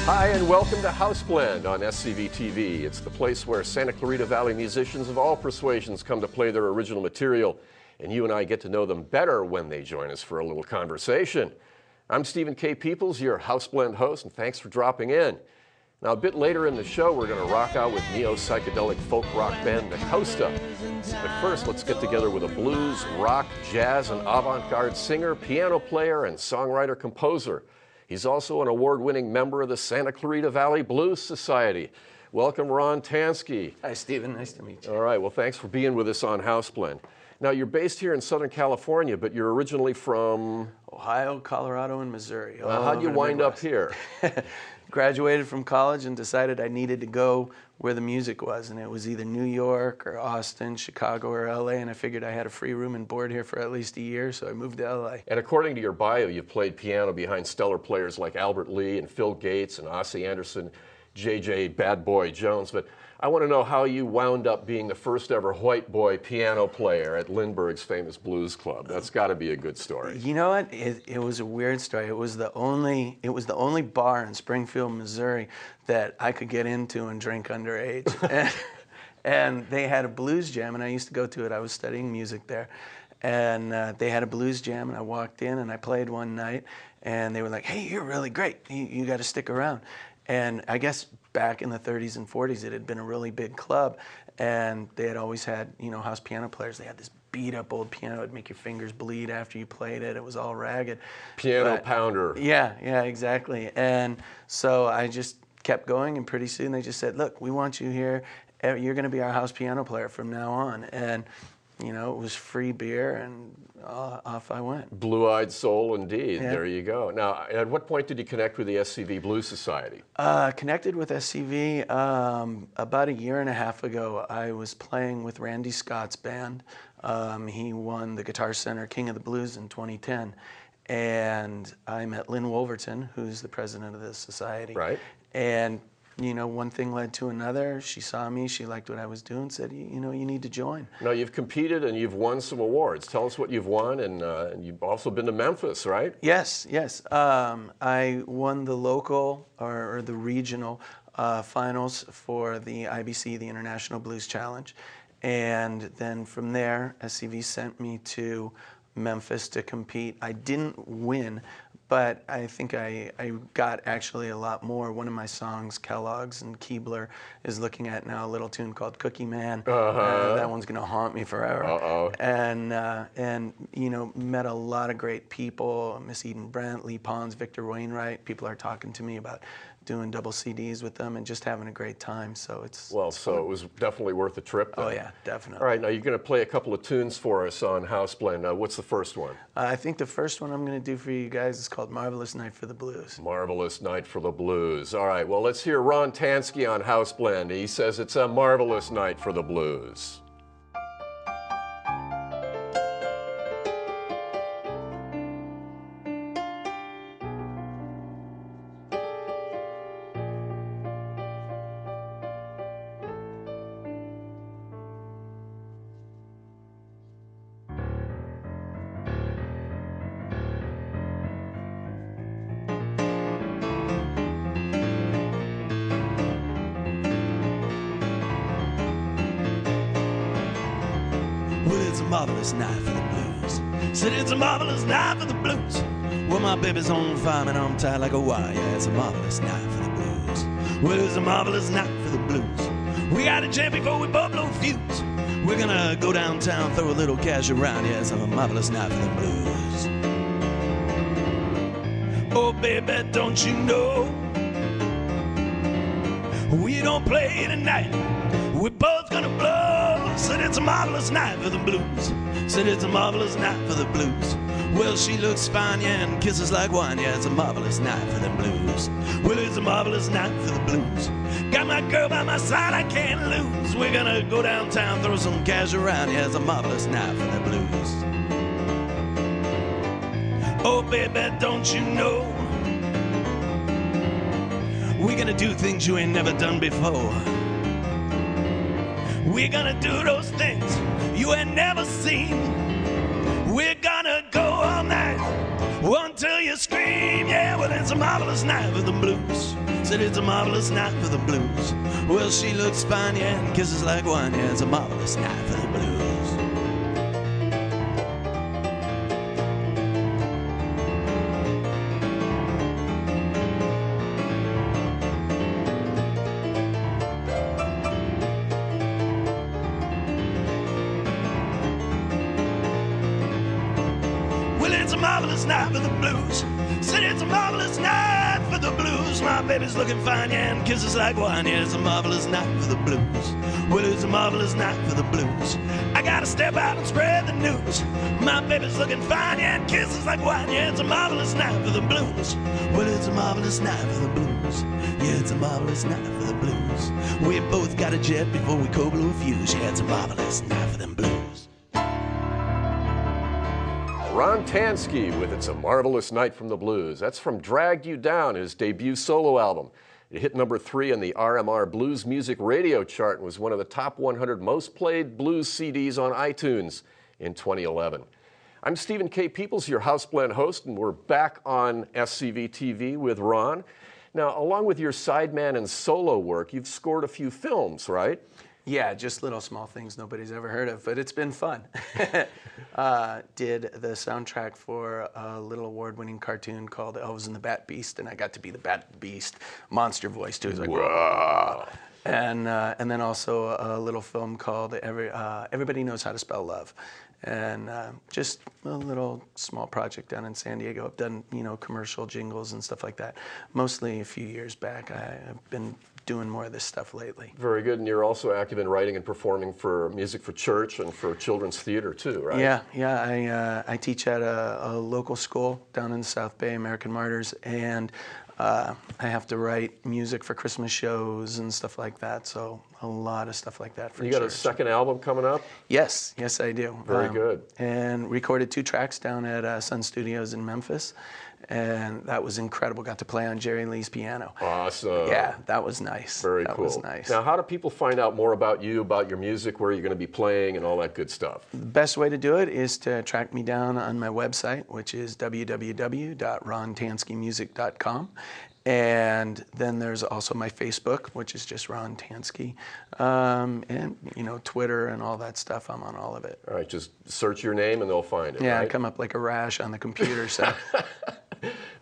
Hi, and welcome to Houseblend on SCVTV. It's the place where Santa Clarita Valley musicians of all persuasions come to play their original material, and you and I get to know them better when they join us for a little conversation. I'm Stephen K. Peeples, your Houseblend host, and thanks for dropping in. Now, a bit later in the show, we're going to rock out with neo-psychedelic folk rock band Costa. But first, let's get together with a blues, rock, jazz, and avant-garde singer, piano player, and songwriter-composer. He's also an award-winning member of the Santa Clarita Valley Blues Society. Welcome, Ron Tanski. Hi, Stephen. Nice to meet you. All right. Well, thanks for being with us on Houseblend. Now, you're based here in Southern California, but you're originally from Ohio, Colorado, and Missouri. How'd you wind up here? Graduated from college and decided I needed to go where the music was, and it was either New York or Austin, Chicago, or LA, and I figured I had a free room and board here for at least a year, so I moved to LA. And according to your bio, you've played piano behind stellar players like Albert Lee and Phil Gates and Ossie Anderson, J.J. Bad Boy Jones, but I want to know how you wound up being the first ever white boy piano player at Lindbergh's famous blues club. That's got to be a good story. You know what? It was a weird story. It was the only bar in Springfield, Missouri that I could get into and drink underage. and they had a blues jam, and I used to go to it. I was studying music there. And they had a blues jam, and I walked in, and I played one night, and they were like, "Hey, you're really great. You got to stick around." And I guess back in the 30s and 40s, it had been a really big club, and they had always had, house piano players. They had this beat-up old piano. It'd make your fingers bleed after you played it. It was all ragged. Piano pounder. Yeah, exactly. And so I just kept going, and pretty soon they just said, "Look, we want you here. You're going to be our house piano player from now on." And it was free beer, and off I went. Blue-eyed soul, indeed. Yeah. There you go. Now, at what point did you connect with the SCV Blues Society? Connected with SCV about a year and a half ago. I was playing with Randy Scott's band. He won the Guitar Center King of the Blues in 2010. And I met Lynn Wolverton, who's the president of the society. Right. And one thing led to another. She saw me, she liked what I was doing, said, you need to join. Now, you've competed and you've won some awards. Tell us what you've won, and you've also been to Memphis, right? Yes. I won the local or the regional finals for the IBC, the International Blues Challenge. And then from there, SCV sent me to Memphis to compete. I didn't win, but I think I got actually a lot more. One of my songs, Kellogg's and Keebler, is looking at now a little tune called Cookie Man. That one's going to haunt me forever. And met a lot of great people, Miss Eden Brent, Lee Pons, Victor Wainwright. People are talking to me about doing double CDs with them and just having a great time. So it's so it was definitely worth the trip then. Oh yeah, definitely. All right, now you're going to play a couple of tunes for us on Houseblend. What's the first one? I think the first one I'm going to do for you guys is called Marvelous Night for the Blues. Marvelous Night for the Blues. All right, well, let's hear Ron Tanski on Houseblend. He says it's a marvelous night for the blues. It's a marvelous night for the blues. Said it's a marvelous night for the blues. Well, my baby's on fire and I'm tied like a wire. Yeah, it's a marvelous night for the blues. Well, it's a marvelous night for the blues. We got a jet before we both blow fuse. We're gonna go downtown, throw a little cash around. Yeah, it's a marvelous night for the blues. Oh, baby, don't you know we don't play tonight? We're both gonna blow. Said it's a marvelous night for the blues. Said it's a marvelous night for the blues. Well, she looks fine, yeah, and kisses like wine. Yeah, it's a marvelous night for the blues. Well, it's a marvelous night for the blues. Got my girl by my side, I can't lose. We're gonna go downtown, throw some cash around. Yeah, it's a marvelous night for the blues. Oh, baby, don't you know we're gonna do things you ain't never done before. We're gonna do those things you ain't never seen. We're gonna go all night until you scream. Yeah, well, it's a marvelous night for the blues. Said it's a marvelous night for the blues. Well, she looks fine, yeah, and kisses like wine. Yeah, it's a marvelous night for the blues. It's a marvelous night for the blues. Said it's a marvelous night for the blues. My baby's looking fine, yeah, and kisses like wine. Yeah, it's a marvelous night for the blues. Well, it's a marvelous night for the blues. I gotta step out and spread the news. My baby's looking fine, yeah, and kisses like wine. Yeah, it's a marvelous night for the blues. Well, it's a marvelous night for the blues. Yeah, it's a marvelous night for the blues. We both got a jet before we co blew a fuse. Yeah, it's a marvelous night for them blues. Ron Tanski with It's a Marvelous Night from the Blues. That's from Dragged You Down, his debut solo album. It hit number 3 on the RMR Blues Music Radio chart and was one of the top 100 most played blues CDs on iTunes in 2011. I'm Stephen K. Peeples, your Houseblend host, and we're back on SCVTV with Ron. Now, along with your sideman and solo work, you've scored a few films, right? Yeah, just little small things nobody's ever heard of, but it's been fun. Did the soundtrack for a little award-winning cartoon called Elves and the Bat Beast, and I got to be the Bat Beast monster voice too. It was like, whoa. And then also a little film called Everybody Knows How to Spell Love. And just a little small project down in San Diego. I've done, commercial jingles and stuff like that. Mostly a few years back. I've been doing more of this stuff lately. Very good, and you're also active in writing and performing for music for church and for children's theater too, right? Yeah. I teach at a local school down in the South Bay, American Martyrs, and I have to write music for Christmas shows and stuff like that, so a lot of stuff like that for church. You got a second album coming up? Yes, I do. Very good. And recorded 2 tracks down at Sun Studios in Memphis, and that was incredible. Got to play on Jerry Lee's piano. Awesome. Yeah, that was nice. Very cool. That was nice. Now, how do people find out more about you, about your music, where you're going to be playing, and all that good stuff? The best way to do it is to track me down on my website, which is www.rontanskimusic.com. And then there's also my Facebook, which is just Ron Tanski, and Twitter and all that stuff. I'm on all of it. All right, just search your name and they'll find it. Yeah, right? I come up like a rash on the computer. So.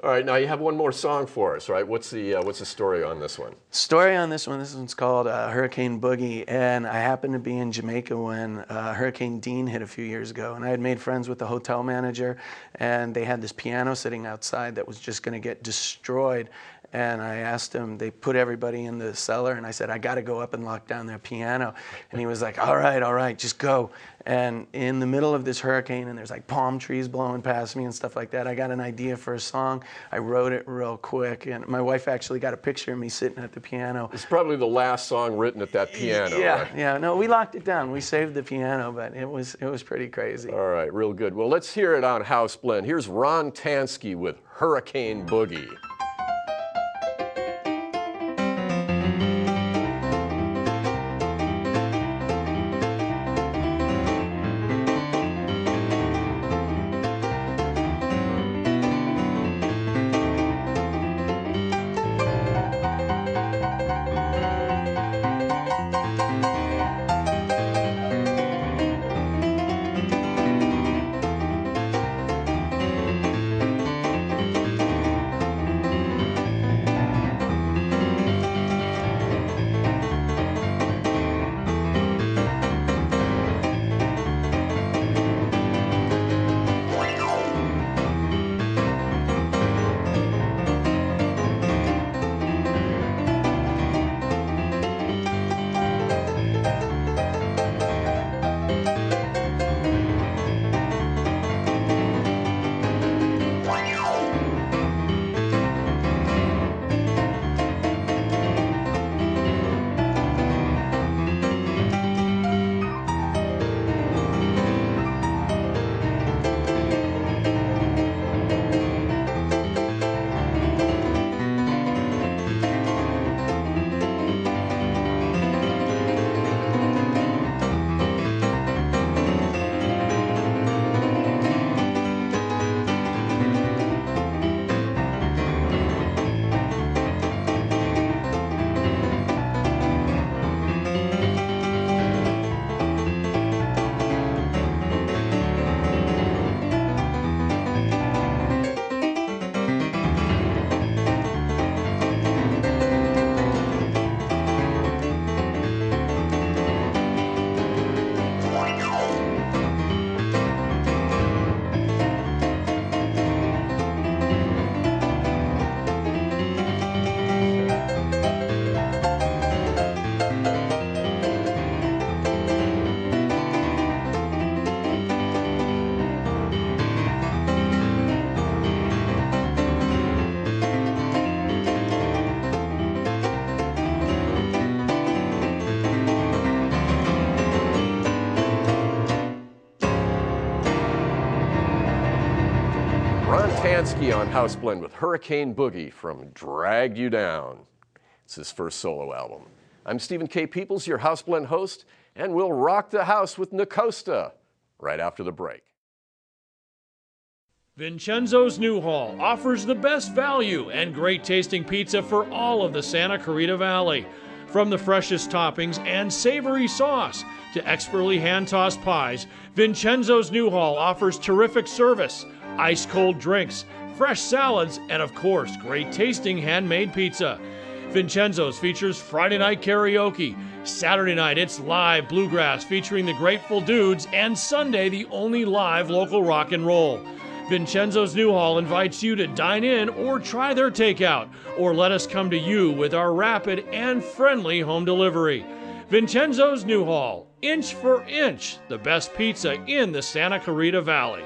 All right, now you have one more song for us, right? What's the story on this one? Story on this one. This one's called Hurricane Boogie, and I happened to be in Jamaica when Hurricane Dean hit a few years ago, and I had made friends with the hotel manager, and they had this piano sitting outside that was just going to get destroyed. And I asked him, they put everybody in the cellar, and I said, I got to go up and lock down their piano. And he was like, all right, just go. And in the middle of this hurricane, and there's like palm trees blowing past me and stuff like that, I got an idea for a song. I wrote it real quick, and my wife actually got a picture of me sitting at the piano. It's probably the last song written at that piano. Yeah, right? yeah. No, we locked it down. We saved the piano, but it was pretty crazy. All right, real good. Well, let's hear it on House Blend. Here's Ron Tanski with Hurricane Boogie. Tanski on House Blend with Hurricane Boogie from Dragged You Down. It's his first solo album. I'm Stephen K. Peeples, your House Blend host, and we'll rock the house with Nacosta right after the break. Vincenzo's Newhall offers the best value and great tasting pizza for all of the Santa Clarita Valley. From the freshest toppings and savory sauce to expertly hand-tossed pies, Vincenzo's Newhall offers terrific service, ice-cold drinks, fresh salads, and of course, great tasting handmade pizza. Vincenzo's features Friday night karaoke. Saturday night, it's live bluegrass featuring the Grateful Dudes, and Sunday, the only live local rock and roll. Vincenzo's Newhall invites you to dine in or try their takeout, or let us come to you with our rapid and friendly home delivery. Vincenzo's Newhall, inch for inch, the best pizza in the Santa Clarita Valley.